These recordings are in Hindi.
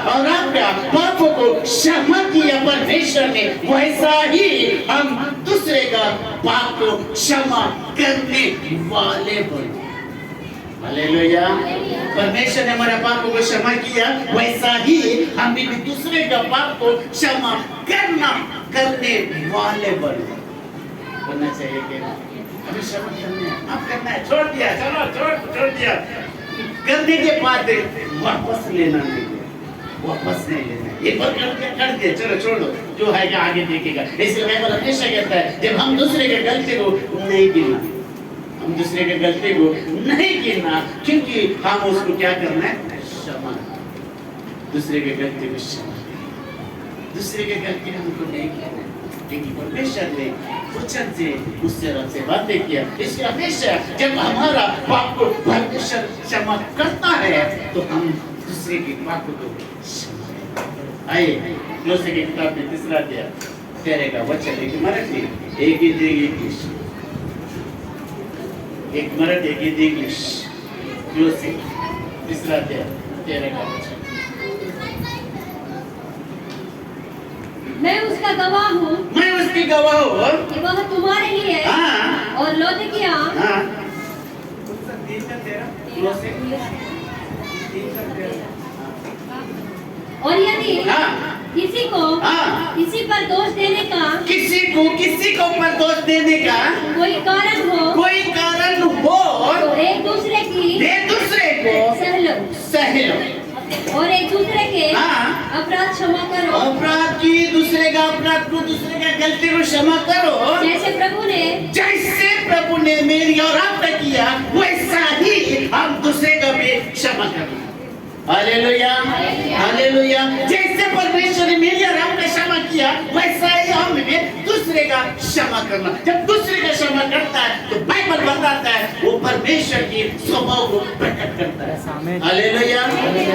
और आपका पापों को क्षमा किया परमेश्वर ने, वैसा ही हम दूसरे का पाप को क्षमा करने वाले बने। हालेलुया। परमेश्वर ने हमारा पापों को क्षमा किया, वैसा ही हम भी दूसरे का पाप को क्षमा करने वाले बनना चाहिए। कि हमें क्षमा करना है, आप करना है, छोड़ दिया, चलो छोड़ दिया, करने के बाद वापस लेना नहीं, वापस नहीं लेना, एक बार कर दिया, चलो छोड़ दो, जो है क्या आगे देखेगा। इसलिए बाइबल हमेशा कहता है जब हम दूसरे के गलती को नहीं गिनना, हम दूसरे के गलती को नहीं गिनना, क्योंकि हम उसको क्या करना है, क्षमा, दूसरे के गलती को क्षमा, दूसरे के गलती हमको नहीं गिनना, क्योंकि परमेश्वर ने वचन से उससे हमसे बातें किया। इसलिए हमेशा जब हमारा पाप को परमेश्वर क्षमा करता है तो हम दूसरे के पाप को क्षमा। आइए क्लोसे की किताब में 3 अध्याय 13 का वचन, एक मराठी एक इंग्लिश, एक मराठी एक इंग्लिश, क्लोसे 3 अध्याय 13 का वचन। मैं उसका गवाह हूँ, मैं उसकी गवाह हूँ कि वह तुम्हारे लिए है। हाँ। और लौदीकिया, हाँ। और यदि हाँ। किसी को हाँ। किसी पर दोष देने का किसी को पर दोष देने का कोई कारण हो तो एक दूसरे को सह लो और एक दूसरे के हाँ। अपराध क्षमा करो। अपराध की दूसरे का अपराध को, दूसरे का गलती को क्षमा करो, जैसे प्रभु ने मेरी और आपका किया, वैसा ही हम दूसरे का भी क्षमा करो। Hallelujah, hallelujah. जैसे परमेश्वर ने मेरी और आपका क्षमा किया, वैसा ही हम भी दूसरे का क्षमा करना। जब दूसरे का क्षमा करता है तो बाइबल बताता है वो परमेश्वर की स्वभाव को प्रकट करता है। Hallelujah,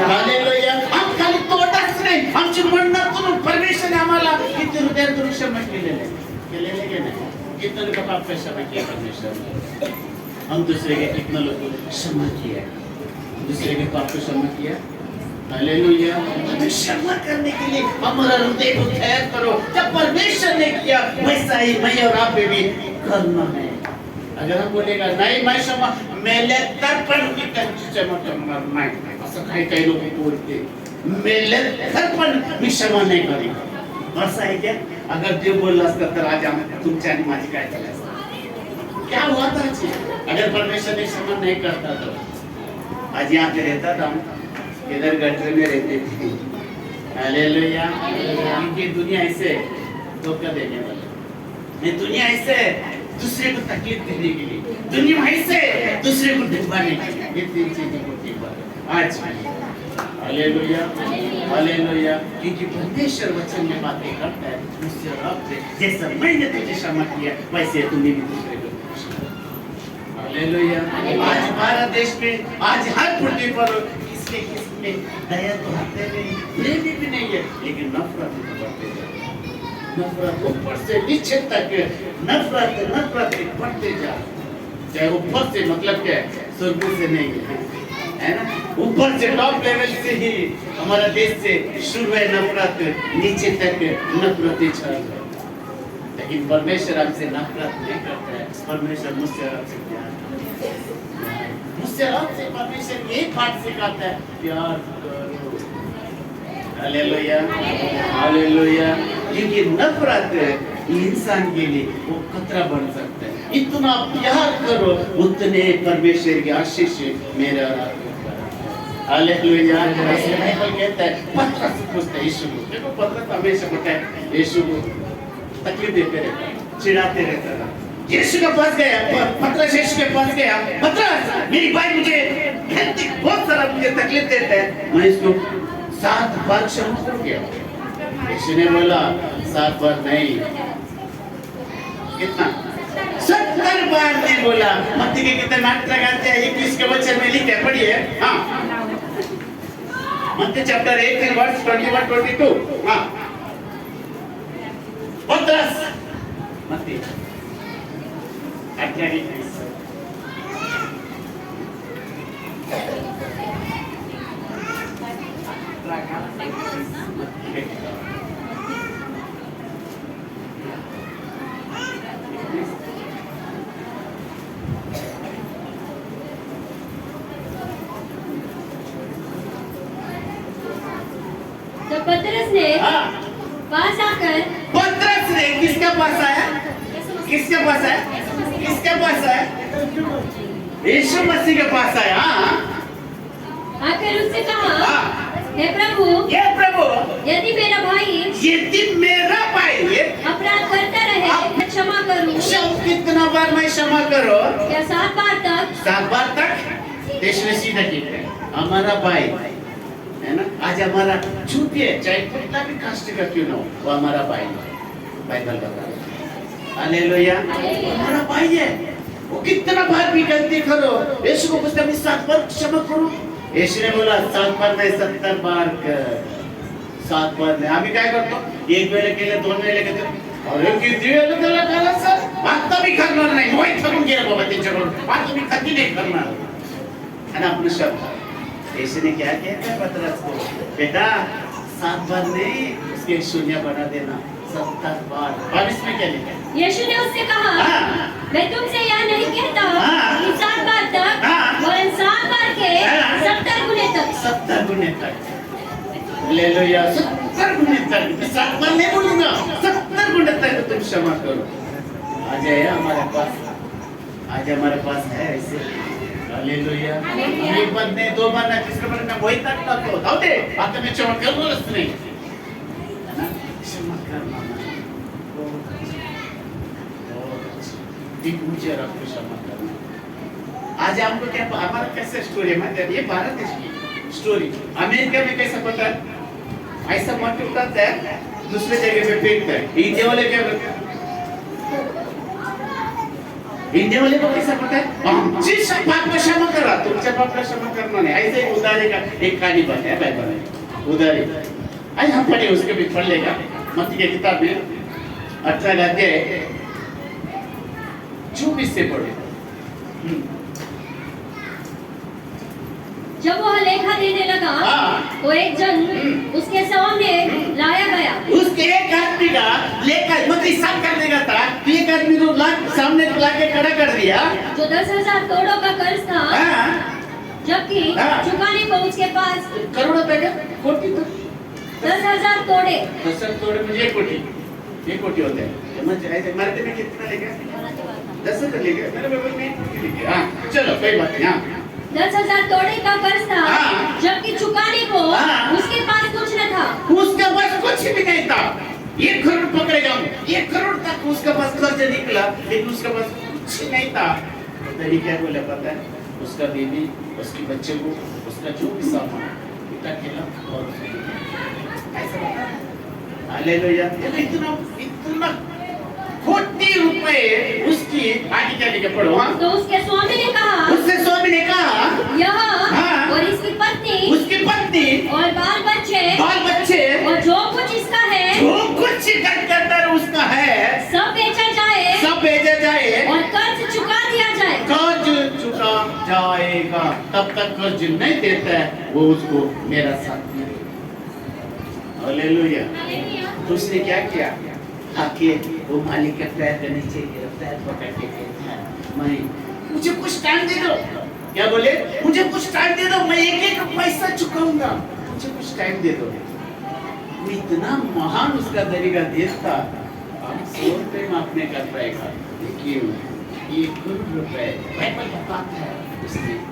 hallelujah. हम खाली तोड़च नाही, आमची मन्नतून परमेश्वर ने आम्हाला किती हृदयातून क्षमा केलेले की नाही, कितने लोग पाप का क्षमा किया परमेश्वर ने, हम दूसरे के कितने लोग को क्षमा किया, दूसरे के पाप को क्षमा किया। हालेलुया। क्षमा करने के लिए हमारा हृदय को तैयार करो। जब परमेश्वर ने किया वैसा ही मैं और आप भी करना है। अगर हम बोलेगा नहीं मैं क्षमा, मेले तर्पण की क्षमा करना नहीं, असं काही लोग बोलते, मेले तर्पण मी क्षमा नाही करेगा, असं आहे क्या? अगर देव बोलला असता तर आज आम्ही तुमच्या आणि माझी काय झालं असतं, क्या हुआ था? अगर परमेश्वर ने क्षमा नहीं करता तो आज यहाँ पे रहता था, इधर गटर में रहते थे। हालेलुया। इनकी दुनिया ऐसे धोखा देने वाली, ये दुनिया ऐसे दूसरे को तकलीफ देने के लिए, दुनिया ऐसे दूसरे को डुबाने के लिए, ये 3 चीजें होती है आज। Hallelujah, hallelujah. क्योंकि परमेश्वर वचन में बातें करता है मुझसे और आपसे, जैसा मैंने तुझे क्षमा किया वैसे तुम्हें भी दूसरे को। हालेलुया। आज भारत देश में आज हर पृथ्वी पर किसमें दया तो आते नहीं, प्रेम भी नहीं है, लेकिन नफरत बढ़ते जा रही है। नफरत ऊपर से नीचे तक नफरत बढ़ते जा रही है। चाहे ऊपर से मतलब क्या है, स्वर्ग से नहीं है ना, ऊपर से टॉप लेवल से ही हमारा देश से शुरू है नफरत, नीचे तक नफरत ही छा रही है। लेकिन परमेश्वर हमसे नफरत नहीं करता है, परमेश्वर मुझसे आपसे प्यार करता है, मुझसे आपसे परमेश्वर यही पाठ सिखाता है, प्यार करो। Hallelujah, hallelujah. क्योंकि नफरत इंसान के लिए वो खतरा बन सकता है। इतना प्यार करो उतने परमेश्वर की आशीष मेरे और आपको। हालेलुया। इसलिए बाइबल कहता है, पतरस पूछता है यीशु को, देखो पतरस हमेशा कहता है यीशु को तकलीफ देते रहता, चिढ़ाते रहता था। यीशु के पास गया, पतरस यीशु के पास गया, पतरस मेरी भाई मुझे बहुत सारा मुझे तकलीफ देता है, मैं इसको 7 बार क्षमा कर दिया। यीशु ने बोला 7 बार नहीं, कितना 70 बार ने बोला। मत्ती के कितने मात्रा गाते हैं 21 के वचन में लिखे, पढ़िए। हाँ, मत्ती चैप्टर 18 वर्स 21-22। हाँ, पतरस मत्ती 18 21। तो पतरस ने हाँ, पास आकर पतरस ने किसके पास आया? किसके पास आया? किसके पास आया? यीशु मसीह के पास आया। हाँ, आकर उससे कहा, हाँ, हे प्रभु, ये प्रभु, यदि मेरा भाई यदि मेरा भाई अपराध करता रहे मैं क्षमा करूं। कितना बार मैं क्षमा करो? क्या 7 बार तक? 7 बार तक? यीशु ने सीधा किया, हमारा भाई है ना, आज हमारा छूट है, चाहे कितना भी कष्ट का क्यों ना हो, वो हमारा भाई है। बाइबल बता रहा है, हालेलुया, हमारा भाई है। वो कितना बार भी गलती करो, यीशु को पूछता मैं 7 बार क्षमा करूं? यीशु ने बोला 7 बार नहीं 70 बार कर। 7 बार नहीं। आम्ही काय करतो? एक वेळे केले, 2 वेळे केले, अरे किती वेळा त्याला करा सर, आता मी करणार नाही, मोहित करून गेला बाबा त्यांच्याकडून, आता मी कधी नाही करणार। आणि आपण शब्द यीशु ने क्या किया था पतरस को? बेटा 7 बार नहीं, उसके शून्य बना देना, 70 बार। 22 में क्या लिखा है? यीशु ने उससे कहा, हाँ। मैं तुमसे यह नहीं कहता हाँ। कि 7 बार तक, हाँ। वरन 7 बार के हाँ। 70 गुने तक। 70 गुने तक। हालेलुया, 70 गुने तक। मैं 7 बार नहीं बोलूंगा, 70 गुने तक तुम क्षमा करो। आज है हमारे पास, आज हमारे पास है ऐसे। हालेलुया, एक बार नहीं, 2 बार नहीं, तीसरे बार नहीं, वही तक ना तो दाऊ दे, आता मैं क्षमा करूंगा नहीं, है ना? क्षमा करना मुझे रब को क्षमा करना। आज हमको क्या, हमारा कैसा स्टोरी है मतलब ये भारत देश की स्टोरी। अमेरिका में कैसा पता है, ऐसा मत उठाता है, दूसरे जगह पे फेंकता है। इंडिया वाले क्या करते हैं? इंडिया वाले को कैसा पता है, आमची बाप का क्षमा करा, तुमच्या बाप का क्षमा करना नहीं। ऐसे ही उदारी का एक कहानी बताया बाइबल में, उदारी। आज हम पढ़े, उसके भी पढ़ लेगा मत्ती की किताब में 18 अध्याय 24 से पढ़े। जब वह लेखा देने लगा, हाँ। तो एक जन उसके सामने लाया गया। उसके एक आदमी का लेकर मतलब हिसाब करने का था, तो एक आदमी को सामने लाके खड़ा कर दिया, जो 10,000 तोड़ों का कर्ज था, हाँ, जबकि हाँ। चुकाने को उसके पास करोड़ रुपए का कोटी तो 10,000 तोड़े। 10 तोड़े मुझे 1 कोटी होते हैं। समझ ऐसे मरते में कितना लेगा? 10 लेगा, मेरे बाबा में 1 कोटी लेगा। हाँ, चलो कोई बात नहीं। हाँ, 10,000 तोड़े का कर्ज था, हाँ। जबकि चुकाने को हाँ। उसके पास कुछ न था। उसके पास कुछ भी नहीं था। 1 करोड़ पकड़े जाओ, 1 करोड़ तक उसके पास कर्ज निकला, लेकिन उसके पास कुछ नहीं था। तो क्या बोला पता है? उसका बीवी, उसके बच्चे को, उसका जो भी सामान पिता खेला और ऐसा बता। हालेलुया, इतना कोटी रुपए उसकी आगे क्या लेके पढ़ो। हाँ, तो उसके स्वामी ने कहा, उससे स्वामी ने कहा, यह हाँ। और इसकी पत्नी उसकी पत्नी और बाल बच्चे और जो कुछ इसका है, जो कुछ कर उसका है, सब बेचा जाए, सब भेजा जाए और कर्ज चुका दिया जाए। कर्ज चुका जाएगा। तब तक कर्ज नहीं देता है वो उसको मेरा साथ नहीं। हालेलुया। तो उसने क्या किया? आके वो मालिक के पैर के नीचे गिरा, पैर पकड़ के कहता, मैं मुझे कुछ टाइम दे दो। क्या बोले? मुझे कुछ टाइम दे दो, मैं एक पैसा चुकाऊंगा, मुझे कुछ टाइम दे दो। वो इतना महान उसका तरीका देश था, हम 100 रुपए माफ नहीं कर पाएगा, लेकिन 1 करोड़ रुपए बाइबल बताता है उसने।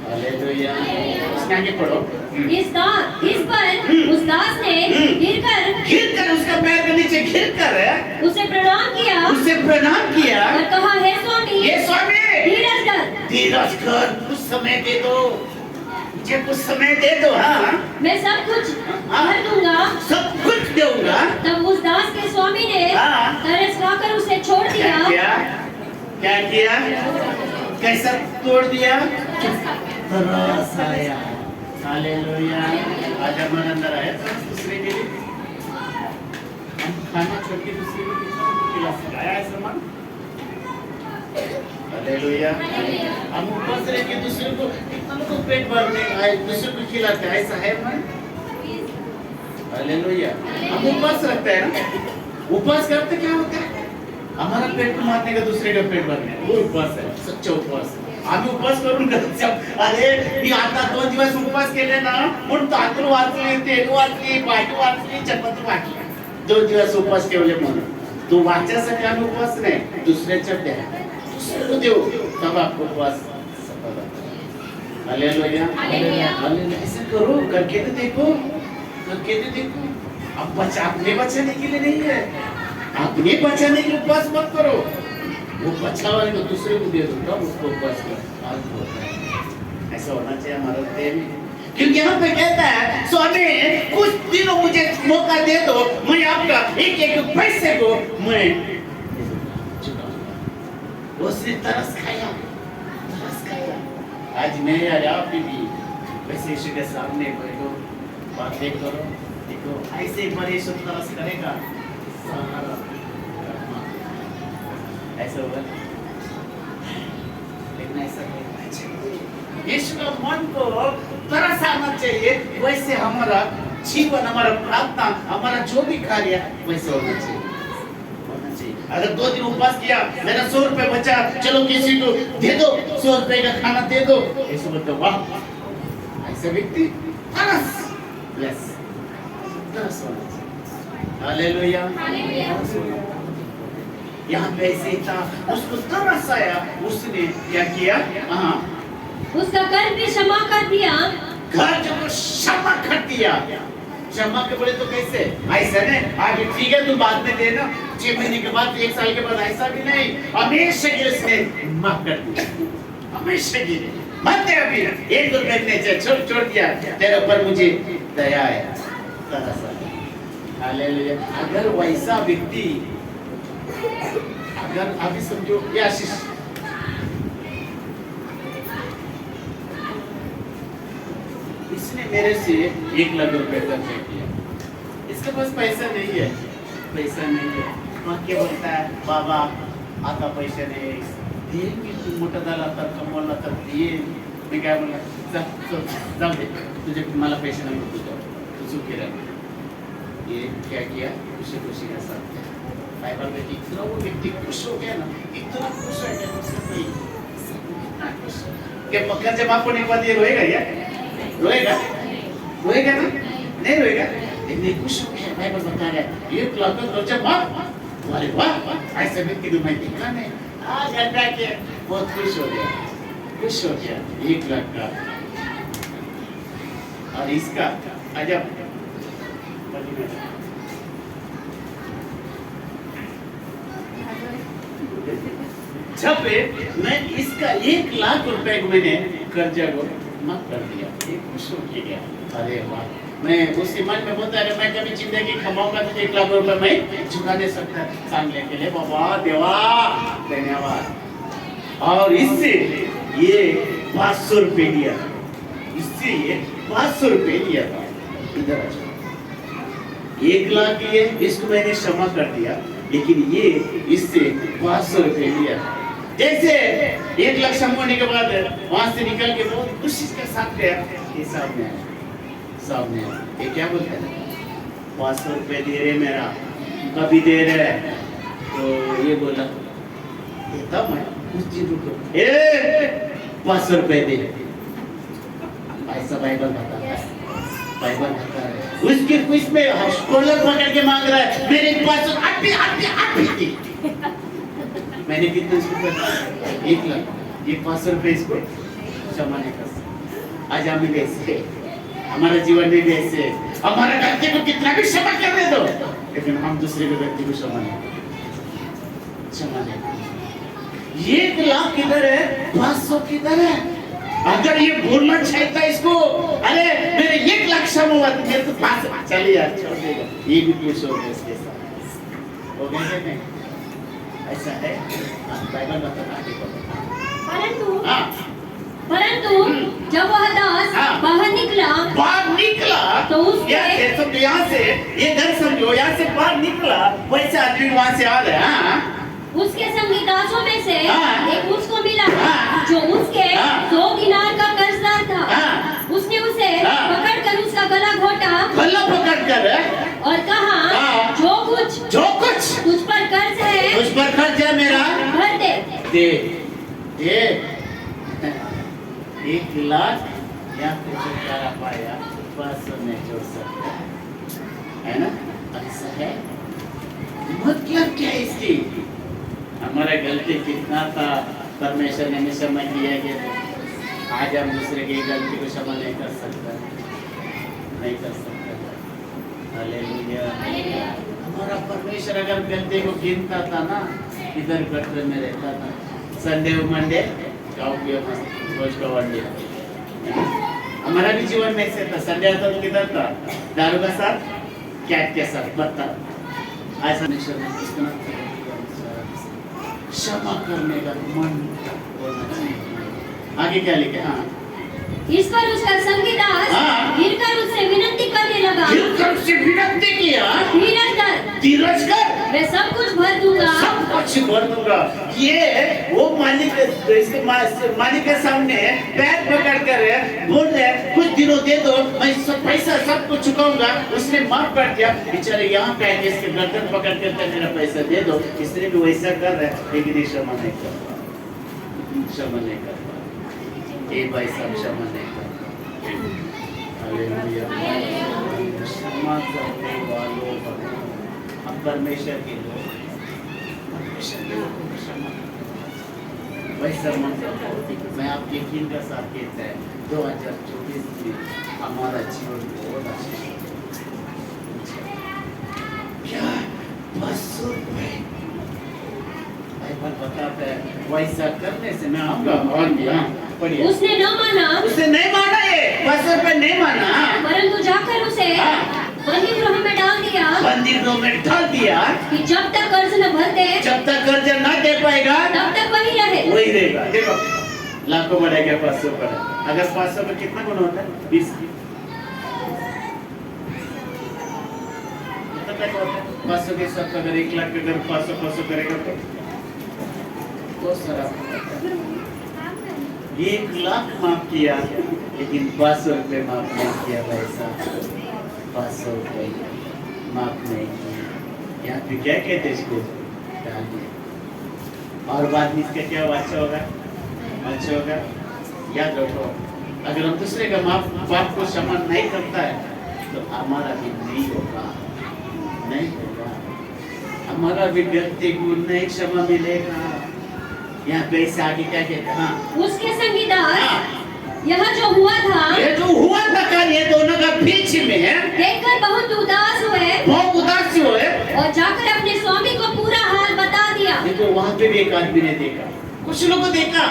हालेलुया। उसने आगे पढ़ो। इस पर उस दास ने गिरकर उसका पैर के नीचे गिरकर उसे प्रणाम किया और कहा, हे स्वामी, धीरज कर, कुछ समय दे दो, मुझे कुछ समय दे दो। हाँ, मैं सब कुछ भर दूंगा, सब कुछ दूंगा। तब उस दास के स्वामी ने हाँ। तरस खाकर उसे छोड़ दिया। क्या किया? कैसा तोड़ दिया? तरस आया। हालेलुया। आज हमारे अंदर आया तरस दूसरे के लिए। हम खाना छोड़ के दूसरे को खिला सकते हैं। आया है समान? हालेलुया। हम उपवास रह के दूसरे को कितना को पेट भरने आए, दूसरे को खिलाते हैं, ऐसा है मन? हालेलुया। हम उपवास रखते हैं ना, उपवास करते क्या होता है? हमारा पेट को मारने का दूसरे का पेट भरने, वो उपवास है, सच्चा उपवास है। आम्ही उपवास करून अरे मी आता 2 दिवस उपवास केले ना, म्हणून तांदूळ वाचले, तेल वाचली, भाजी वाचली, चपाती वाचली, 2 दिवस उपवास ठेवले म्हणून. तो वाचायसाठी आम्ही उपवास नाही, दुसऱ्याच्या द्या, दुसऱ्याला देऊ, तब आपको उपवास सफल होता. Hallelujah, hallelujah. ऐसे करो, करके तो देखो, करके तो देखो. अब अपने बचाने के लिए नहीं है, अपने बचाने के लिए उपवास मत करो, वो बचा वाले को दूसरे को दे दो, तब उसको उपवास करो. ऐसा होना चाहिए हमारा देह में. क्योंकि यहाँ पे कहता है स्वामी कुछ दिनों मुझे मौका दे दो, मैं आपका एक एक पैसे को मैं चुकाऊंगा. उसने तरस खाया. आज मैं यार आप भी वैसे यीशु के सामने बैठो, बातें करो, देखो ऐसे मरीज तरस करेगा, सहारा ऐसा होगा, लेकिन ऐसा नहीं चाहिए. यीशु का मन को तरस आना चाहिए, वैसे हमारा जीवन, हमारा प्रार्थना, हमारा जो भी कार्य वैसे होना चाहिए. अगर 2 दिन उपवास किया, मेरा 100 रुपए बचा, चलो किसी को दे दो, 100 रुपए का खाना दे दो, ऐसे बोलते वाह, ऐसे व्यक्ति तरस, यस, तरस होना चाहिए. हालेलुया. यहाँ पे ऐसे ही था, उसको तरस आया, उसने क्या किया? हाँ, उसका कर्ज भी क्षमा कर दिया. कर्ज को क्षमा कर दिया. क्षमा के बोले तो कैसे? ऐसा नहीं आगे ठीक है तू बाद में देना, 6 महीने के बाद, 1 साल के बाद, ऐसा भी नहीं. हमेशा के उसने माफ कर दिया, हमेशा के लिए मत दे. अभी 1 रुपए नहीं चाहिए, छोड़ दिया, तेरे ऊपर मुझे दया है, तरस आया. हालेलुया. अगर वैसा व्यक्ति, अगर अभी समझो ये आशीष, इसने मेरे से 1 लाख रुपए कर्ज किया, इसके पास पैसा नहीं है, पैसा नहीं है, मग क्या बोलता है बाबा आता पैसे नाही, देईल मी, तू मोठा झाला तर कमवला तर येईल. मी काय बोलला, जाऊ दे, तुझे मला पैसे नाही तुझ्या, तू चुकी रहा. ये क्या किया? खुशी खुशी का साथ दिया. बाइबल में इतना वो व्यक्ति खुश हो गया ना, इतना खुश हो गया उससे इतना खुश कि मक्का जब आपको नहीं पता, ये रोएगा या रोएगा? रोएगा ना? नहीं रोएगा, लेकिन खुश हो गया. बाइबल बता रहा है ये क्लब का रोजा वाह, अरे वाह, ऐसे व्यक्ति को मैं देखा नहीं, आज घंटा के बहुत खुश हो गया, खुश हो गया. 1 लाख का. और इसका अजब जब मैं इसका 1 लाख रुपए को मैंने कर्जा को माफ कर दिया, ये खुश हो गया. अरे वाह, मैं उसी मन में बोलता है मैं कभी जिंदगी कमाऊंगा तो 1 लाख रुपए मैं चुका नहीं सकता. सांगने के लिए बाबा देवा धन्यवाद. और इससे ये 500 रुपए लिया, इससे ये 500 रुपए लिया था. इधर आ जाओ, 1 लाख लिए, इसको मैंने क्षमा कर दिया, लेकिन ये इससे 500 रुपए लिया. जैसे 1 लाख क्षमा होने के बाद वहां से निकल के बहुत खुशी के साथ गया, ये सामने आया, ये क्या बोलता है? 500 रुपए दे रहे मेरा, कभी दे रहे. तो ये बोला तब मैं कुछ दिन रुको, 500 रुपए दे. ऐसा बाइबल बता रहा है. उसके कुछ में कॉलर पकड़ के मांग रहा है, मेरे पास आप भी मैंने कितना इसको कर 1 लाख, ये 500 रुपए इसको क्षमा नहीं कर सकते. आज हम वैसे, हमारा जीवन में वैसे, हमारे व्यक्ति को कितना भी क्षमा करने दो, लेकिन हम दूसरे के व्यक्ति को क्षमा नहीं. 1 लाख किधर है, 500 किधर है? अगर ये बोलना चाहता है इसको, अरे मेरे 1 लाख क्षमा हुआ, मेरे तो 500, चलिए यार छोड़ देगा, ये भी खुश हो गया इसके साथ. हो गए नहीं? ऐसा है. बाइबल बताता है. परंतु जब वह दास बाहर निकला तो उसके यहाँ से ये घर समझो, यहाँ से बाहर निकला, वैसे आदमी वहां से आ रहा है. उसके संगी दासों में से हाँ। एक उसको मिला हाँ। जो उसके हाँ। 2 दिनार का कर्जदार था। हाँ। उसने उसे हाँ। पकड़कर उसका गला घोटा गला पकड़ कर और कहा, हाँ। जो कुछ तुझ पर कर्ज है उस पर खर्च है मेरा भर दे। दे दे 1 लाख या कुछ छुटकारा पाया 500 में जोड़ सकता है ना? ऐसा है मतलब क्या है इसकी? हमारा गलती कितना था परमेश्वर ने क्षमा किया कि आज हम दूसरे की गलती को क्षमा नहीं कर सकते, नहीं कर सकते। हालेलुया। हमारा परमेश्वर अगर गलती को गिनता था ना, इधर गटर में रहता था, संडे मंडे गाँव की रोज का वन डे। हमारा भी जीवन में ऐसे था। संडे आता तो किधर था? दारू का साथ, कैट के साथ, बता ऐसा परमेश्वर ने कितना क्षमा करने का मन होना चाहिए। आगे क्या लिखे? हाँ, इस पर उसका संगी दास हाँ। गिरकर उससे विनती करने लगा, गिरकर उससे विनती किया, धीरज कर, मैं सब कुछ भर दूंगा। सब कुछ भर दूंगा। ये वो मालिक के सामने पैर पकड़ कर बोल रहे कुछ दिनों दे दो, मैं सब पैसा सब कुछ चुकाऊंगा। उसने माफ कर दिया। बेचारे यहाँ पे आके इसके गर्दन पकड़ कर मेरा पैसा दे दो। इसने भी वैसा कर रहा है, लेकिन क्षमा नहीं कर पा, क्षमा नहीं कर पा। ये भाई सब क्षमा नहीं कर पा। हालेलुया। क्षमा करने वालों हम परमेश्वर के लोग, परमेश्वर के लोगों को क्षमा करो। वैसा मत करो। मैं आपके यकीन का साथ कहता है 2024 में हमारा जीवन बहुत अच्छा क्या 500 रुपए बाइबल बताता है। वैसा करने से मैं आऊंगा और दिया पढ़िए। उसने न माना, उसने नहीं माना, ये 500 रुपए नहीं माना, परंतु जाकर उसे बंदी गृह में डाल दिया, बंदी गृह में डाल दिया कि जब तक कर्ज न भर दे, जब तक कर्ज ना दे पाएगा तब तक वही रहे। वही रहेगा। देखो लाखों बढ़ेगा 500 बढ़ा, अगर 500 में कितना गुना होता है? 20 कितना तक होता है? 500 के साथ अगर 1 लाख अगर 500 करेगा तो बहुत सारा 1 लाख माफ किया, लेकिन 500 रुपए माफ नहीं किया। पैसा 500 रुपए माफ नहीं किया। यहाँ पे क्या कहते इसको? डाल दिया। और बाद में इसका क्या अच्छा होगा? अच्छा होगा। याद रखो, अगर हम दूसरे का बाप को क्षमा नहीं करता है तो हमारा भी नहीं होगा, नहीं होगा। हमारा भी गलती को नहीं क्षमा मिलेगा। यहाँ पे इसे आगे क्या कहते हैं? हाँ, उसके संगी दास यह जो हुआ था, ये जो हुआ था कल, ये दोनों का बीच में है, देखकर बहुत उदास हुए, बहुत उदासी हुए और जाकर अपने स्वामी को पूरा हाल बता दिया। देखो वहाँ पे भी एक आदमी ने देखा, कुछ लोगों को देखा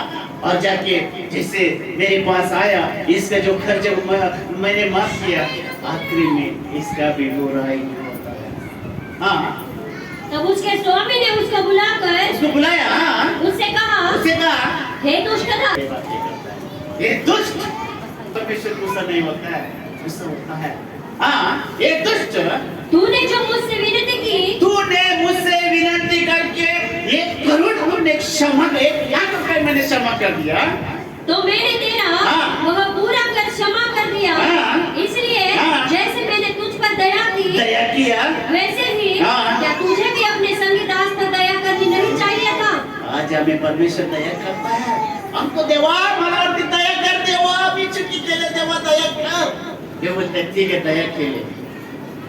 और जाके जैसे मेरे पास आया, इसका जो खर्च मैंने माफ किया, आखिरी में इसका भी बुराई होता है। हाँ, तब उसके स्वामी ने उसको बुलाकर उसको बुलाया। हाँ, उससे कहा, हे दुष्ट दास, ये दुष्ट, परमेश्वर गुस्सा नहीं होता है, गुस्सा होता है। हाँ, ये दुष्ट, तूने जो मुझसे विनती की, तूने मुझसे विनती करके 1 करोड़ तूने क्षमा, 1 लाख रुपए मैंने क्षमा कर दिया, तो मैंने तेरा हाँ। वह पूरा कर क्षमा कर दिया। हाँ। इसलिए हाँ। जैसे मैंने तुझ पर दया की, दया किया, वैसे ही हाँ। क्या तुझे भी अपने संगी दास पर दया करनी नहीं चाहिए था? आज हमें परमेश्वर दया करता है। हमको देवा हमारा दया कर, देवा बीच की तेरे देवा दया कर। ये वो व्यक्ति के दया के लिए,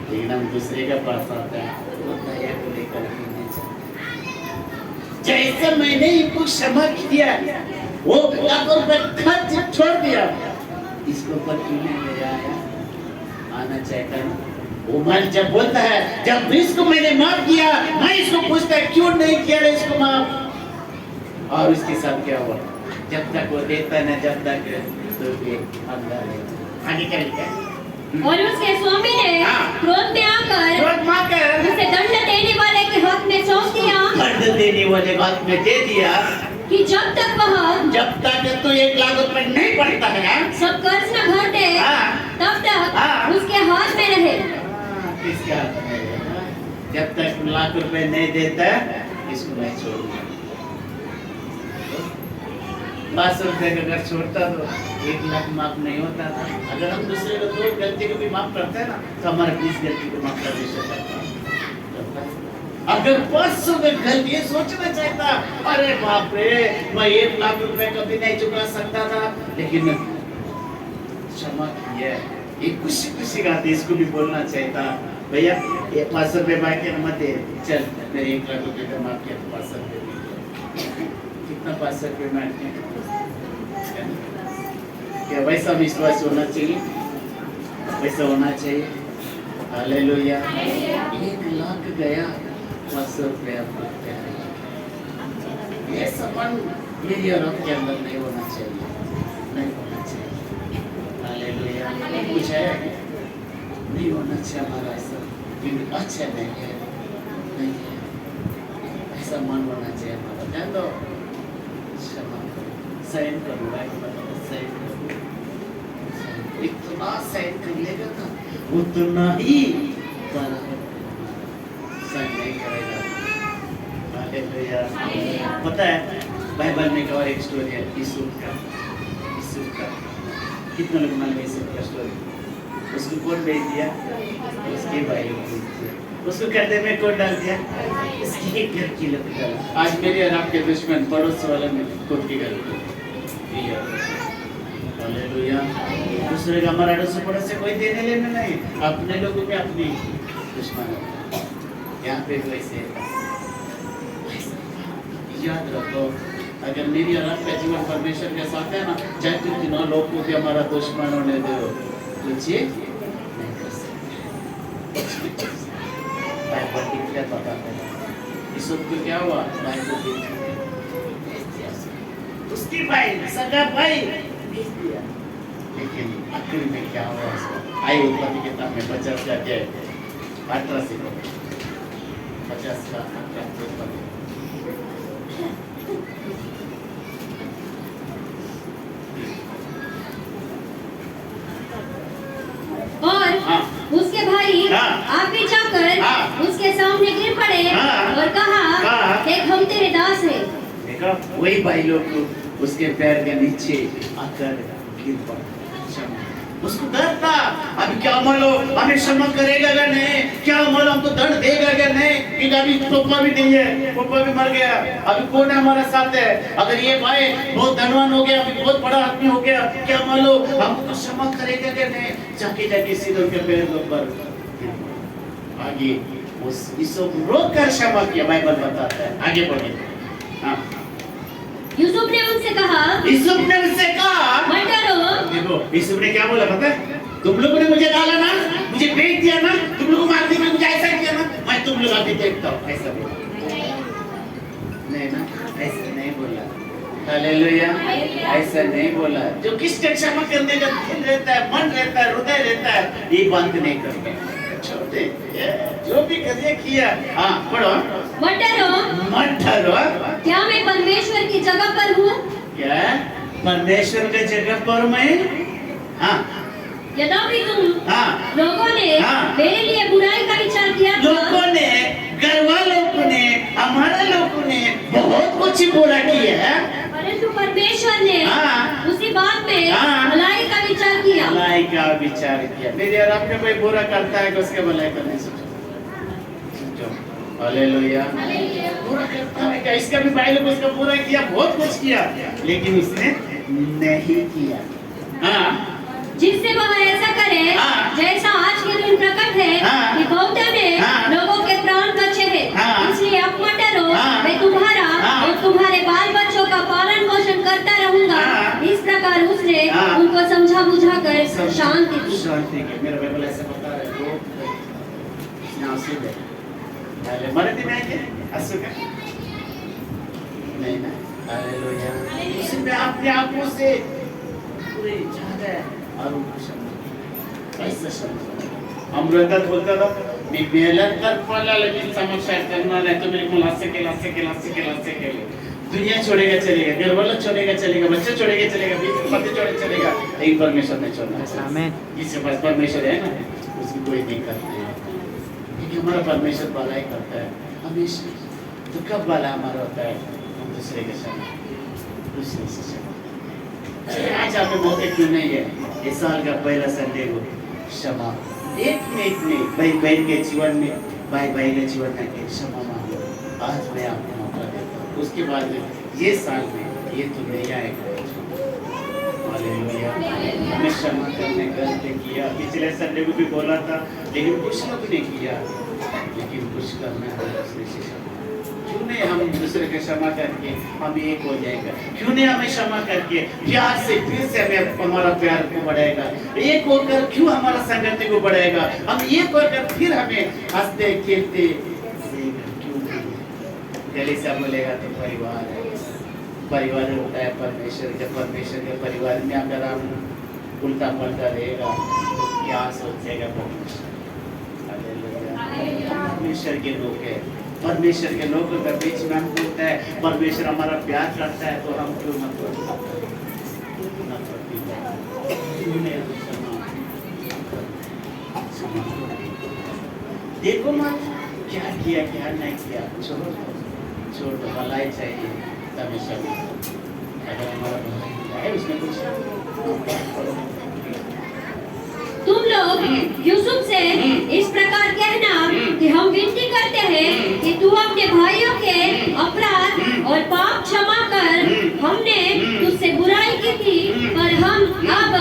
लेकिन हम दूसरे के पास आते हैं वो दया को लेकर के नहीं चलते। जैसे मैंने इनको क्षमा किया, वो लाखों रुपए खर्च छोड़ दिया, इसको पर क्यों नहीं ले आया? आना चाहता है। वो मन जब बोलता है, जब इसको मैंने माफ किया, मैं इसको पूछता है क्यों नहीं किया इसको माफ? और उसके साथ क्या हुआ? जब तक वो देता ना, जब तक तो ये अंदर है। आगे क्या लिखा है? और उसके स्वामी ने हाँ। क्रोध में आकर उसे दंड देने वाले के हाथ में सौंप दिया, दंड देने वाले हाथ में दे दिया कि जब तक वह जब तक तो 1 लाख रुपए नहीं पड़ता है, सब कर्ज न भर दे, हाँ। तब तक हाँ। उसके हाथ में रहे। किसके हाथ में रहेगा? जब तक लाख रुपए नहीं देता इसको नहीं छोड़ूंगा। 500 रुपए का अगर छोड़ता तो 1 लाख माफ नहीं होता था। अगर हम दूसरे को 2 गलती को भी माफ करते हैं ना तो हमारा 20 गलती को माफ करने से करता। अगर 500 में गलती ये सोचना चाहता, अरे बाप रे मैं 1 लाख रुपए कभी नहीं चुका सकता था, लेकिन क्षमा किया। ये खुशी खुशी का इसको भी बोलना चाहता, भैया ये 500 रुपए बाकी है मत दे, चल मेरे 1 लाख रुपए का माफ किया तो 500 रुपए कितना 500 रुपए माफ किया। क्या वैसा विश्वास होना चाहिए, वैसा होना चाहिए। हालेलुया। 1 लाख गया 500 रुपया मांगते हैं। ये संबंध मेरी और आपके अंदर नहीं होना चाहिए, नहीं होना चाहिए। हालेलुया। कुछ है नहीं होना चाहिए हमारा ऐसा, क्योंकि अच्छा नहीं है, नहीं है ऐसा मन होना चाहिए हमारा। ध्यान दो, क्षमा करो, सहन करो, सहन करो। इतना सहन कर लेगा ना उतना ही नहीं करेगा। हालेलुया। पता है बाइबल में और एक स्टोरी है यूसुफ का। कितने लोग मालूम है यूसुफ का स्टोरी? उसको कौन भेज दिया? उसके भाई लोग भेज दिया। उसको कहते में कौन डाल दिया? इसके घर की लोग डाला। आज मेरे और आपके दुश्मन पड़ोस वाले में खुद की घर की। हालेलुया। दूसरे का हमारा पड़ोस से कोई देने लेने नहीं, अपने लोगों में अपनी दुश्मन है। यहाँ पे वैसे याद रखो, अगर मेरी और आपका जीवन परमेश्वर के साथ है ना, चाहे तुम तीनों लोग को भी हमारा दुश्मन होने दो, कुछ नहीं कर सकते। क्या पता है इस वक्त क्या हुआ? भाई को उसकी भाई सगा भाई भेज दिया, लेकिन आखिर में क्या हुआ? आई उत्पत्ति किताब में 50 का अध्याय 18 से 50 का और हाँ। उसके भाई हाँ। आगे जाकर हाँ। उसके सामने गिर पड़े हाँ। और कहा, देख हम तेरे दास हैं। देखा वही भाई लोग उसके पैर के नीचे आकर गिर पड़े। उसको डर था, अभी क्या मालूम हमें क्षमा करेगा अगर नहीं, क्या मालूम हमको दंड देगा अगर नहीं, क्योंकि अभी पापा भी नहीं है, पापा भी मर गया, अभी कौन हमारे साथ है? अगर ये भाई बहुत धनवान हो गया, अभी बहुत बड़ा आदमी हो गया, क्या मालूम हमको क्षमा करेगा अगर नहीं। जाके सीधे के पैर पर आगे उस इसको रोक कर क्षमा किया। बाइबल बताता है, आगे बढ़े। हाँ, यूसुफ ने उनसे कहा, मत डरो। देखो यूसुफ ने क्या बोला पता है? तुम लोगों ने मुझे डाला ना, मुझे बेच दिया ना, तुम लोगों को मार दिया, मुझे ऐसा किया ना, मैं तुम लोग अभी देखता हूँ। ऐसा बोला नहीं ना, ऐसा नहीं बोला। हालेलुया। ऐसा नहीं बोला। जो किसका क्षमा करने का दिल रहता है, मन रहता है, हृदय रहता है, ये बात नहीं करता। छोटे जो भी करिए किया। हाँ पढ़ो। मत डरो। क्या मैं परमेश्वर की जगह पर हूँ? क्या परमेश्वर के जगह पर मैं? हाँ। यद्यपि तुम हाँ। लोगों ने हाँ। मेरे लिए बुराई का विचार किया, लोगों ने, घर वालों ने, हमारे लोगों ने बहुत कुछ बुरा किया है, परंतु परमेश्वर ने हाँ। उसी बात में हाँ। भलाई का विचार किया। भलाई का विचार किया। मेरे और आपने कोई बुरा करता है कि उसके भलाई का नहीं सोचो। हालेलुया। बुरा करता है क्या? इसका भी भाई लोग उसका बुरा किया, बहुत कुछ किया, लेकिन उसने नहीं किया। हाँ। जिससे वह ऐसा करे हाँ। जैसा आज के दिन प्रकट है हाँ। कि बहुतों में हाँ। लोगों के प्राण बचे हैं। हाँ। इसलिए अब मत डरो, हाँ। मैं तुम्हारा हाँ। और तुम्हारे बाल बच्चों का पालन पोषण करता रहूंगा। हाँ। इस प्रकार उसने हाँ। उनको समझा बुझा कर शांति दी। शांति की। मेरा बाइबल ऐसा बता रहा है, यहाँ से दे पहले मरे दिन आएंगे आंसू का नहीं ना। हालेलुया। उसमें अपने आंखों से पूरे जागा और उनको शब्द ऐसा शब्द हम रोहित बोलता था, मैं मेहनत कर पाला लेकिन समस्या करना नहीं तो मेरे को लासे के दुनिया छोड़ेगा चलेगा, घर वाला छोड़ेगा चलेगा, बच्चे छोड़ेगा चलेगा, पति छोड़ेगा चलेगा, लेकिन परमेश्वर नहीं छोड़ना। आमीन। जिसके पास परमेश्वर है ना, उसकी कोई दिक्कत नहीं है, क्योंकि हमारा परमेश्वर भलाई करता है हमेशा। तो कब वाला हमारा होता है हम दूसरे के साथ दूसरे से क्षमा करते हैं। आज हमें मौके क्यों नहीं है इस साल का पहला संडे को क्षमा एक में भाई बहन के जीवन में भाई भाई के जीवन में एक क्षमा मांगो। आज मैं आपको मौका देता हूँ, उसके बाद में ये साल में ये तो नहीं आएगा। हालेलुया। हमें क्षमा करने गलती किया, पिछले संडे को भी बोला था, लेकिन कुछ लोग ने किया, लेकिन कुछ करना है दूसरे से क्षमा। क्यों नहीं हम दूसरे के क्षमा करके हम एक हो जाएगा? क्यों नहीं हमें क्षमा करके प्यार से फिर से हमें हमारा प्यार को बढ़ाएगा? एक होकर क्यों हमारा संगति को बढ़ाएगा? हम एक होकर फिर हमें हंसते खेलते क्यों? कलीसिया बोलेगा तो परिवार है, परिवार होता है परमेश्वर। जब परमेश्वर के परिवार में अगर हम उल्टा पलटा रहेगा तो क्या सोचेगा परमेश्वर? परमेश्वर के लोग है, परमेश्वर के लोगों के बीच में हम बोलते हैं परमेश्वर हमारा प्यार करता है, तो हम क्यों देखो मत क्या किया क्या नहीं किया, छोड़ दो, भलाई चाहिए हमेशा। अगर हमारा भलाई है उसमें कुछ तुम लोग यूसुफ से इस प्रकार कहना कि हम विनती करते हैं कि तू अपने भाइयों के अपराध और पाप क्षमा कर। हमने तुझसे बुराई की थी, पर हम अब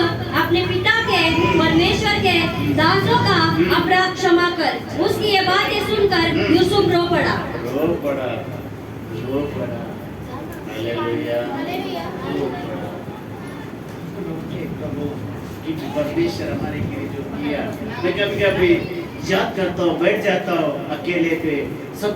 अपने पिता के परमेश्वर के दासों का अपराध क्षमा कर। उसकी ये बातें सुनकर यूसुफ रो पड़ा। हालेलुया। परमेश्वर हमारे के लिए जो किया, मैं कभी कभी याद करता हूँ, बैठ जाता हूँ अकेले पे, सब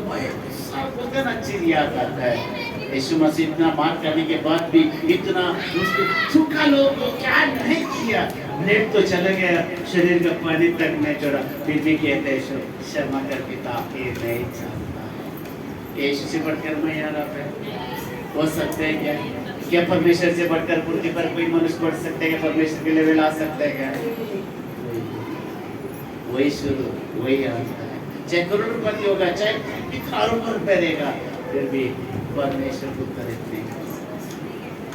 चीज याद आता है। यीशु मसीह इतना मार करने के बाद भी इतना उसको सूखा लोगों को क्या नहीं किया। नेट तो चला गया, शरीर का पानी तक नहीं छोड़ा, फिर भी कहते क्षमा कर पिता ये नहीं चाहता। यीशु से बढ़कर मैं यार आप हो सकते हैं क्या? क्या परमेश्वर से बढ़कर पृथ्वी पर कोई मनुष्य बढ़ सकते हैं? परमेश्वर के लेवल आ सकते हैं क्या? वही शुरू वही आता है। चाहे करोड़पति होगा, चाहे कितना रुपये रहेगा, फिर भी परमेश्वर को खरीद नहीं।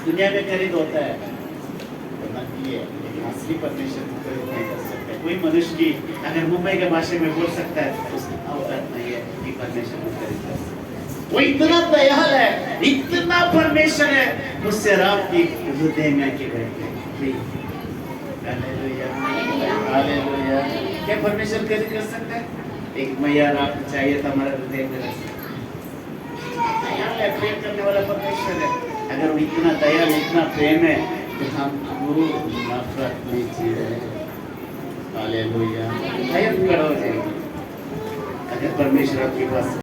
दुनिया में खरीद होता है तो नकली है, लेकिन असली परमेश्वर को खरीद नहीं कर सकता। कोई मनुष्य की अगर मुंबई के भाषा में बोल सकता है तो उसकी औकात नहीं है कि परमेश्वर को खरीद कर सकता। वो इतना दयाल है, इतना परमेश्वर है, मुझसे राम की हृदय में आके बैठे। Hallelujah, hallelujah. क्या परमेश्वर खरीद कर सकता है? एक मैया राम चाहिए था हमारा हृदय में। दयाल है, प्रेम करने वाला परमेश्वर है। अगर वो इतना दयाल इतना प्रेम है तो हम नफरत नहीं जी रहे। हालेलुया। भयंकर हो जाएगी अगर परमेश्वर आपके पास